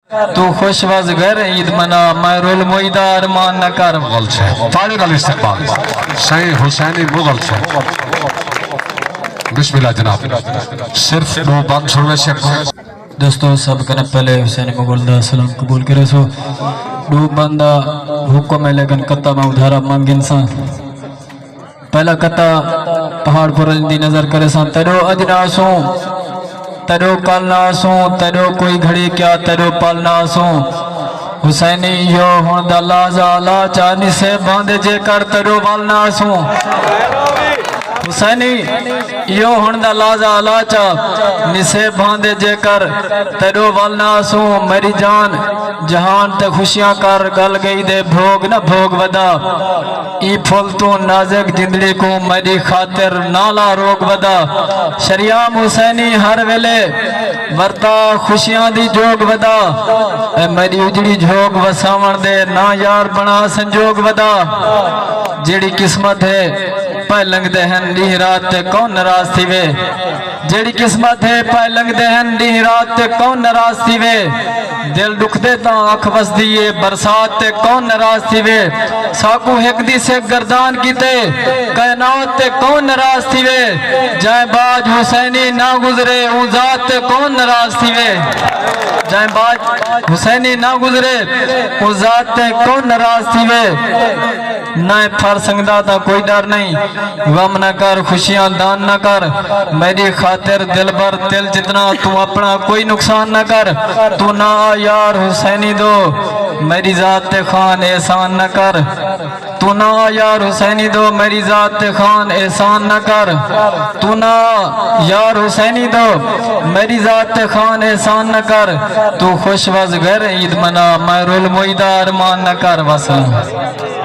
تو خوش وز غیر عید منا میں رول مویدہ ارمان نہ کر مغل چھے طالب الاستقبال شاہی حسینی مغل چھے بسم اللہ جناب صرف دو بند چھوڑے سے دوستو سب کنے پہلے حسین مغل دا سلام قبول کرے سو دو بندہ حکم ہے لیکن کتا میں ادھارا مانگ انسان پہلا کتا پہاڑ پر رجندی نظر کرے سان تیرو اجناسوں تیرو کالناسوں تیرو کوئی گھڑی کیا تیرو پالناسوں حسینی یو ہون دا لازا لا چانی سے باندے جے کر تیرو والناسوں حسینی یو ہون دا لازا لا چا نسے باندے جے کر تیرو والناسوں میری جان جہان تے خوشیاں کر گل گئی دے بھوگ نہ بھوگ ودا ای پھول تو نازک جندڑی کو میری خاطر نالا روگ ودا شریعام حسینی ہر ویلے ورتا خوشیاں دی جوگ ودا اے میری اجڑی جھوگ وساون دے نا یار بنا سنجوگ ودا جیڑی قسمت ہے پہ لنگ دے ہیں ڈی رات تے کون نراز تھی وے جیڑی قسمت ہے پہ لنگ دے ہیں ڈی رات تے کون نراز تھی وے دل دکھ دے تا آنکھ بس دیئے برسات تے کون نراز تھی وے ساکو ایک دی سے گردان کی تے کائنات تے کون نراز تھی وے جائیں باج حسینی نہ گزرے اون ذات تے کون نراز تھی وے جائیں باج حسینی نہ گزرے اون ذات تے کون نراز تھی وے نہ پھر سنگدہ تا کوئی ڈر نہیں غم نہ کر خوشیاں دان نہ کر میری خاطر دل بر دل جتنا تو اپنا کوئی نقصان نہ کر تو نہ یار حسینی دو میری ذات خان احسان نہ کر تو نہ یار حسینی دو میری ذات خان احسان نہ کر تو نہ یار حسینی دو میری ذات خان احسان نہ کر تو خوش وز غیر عید منا میں رول مویدہ ارمان نہ کر وسلام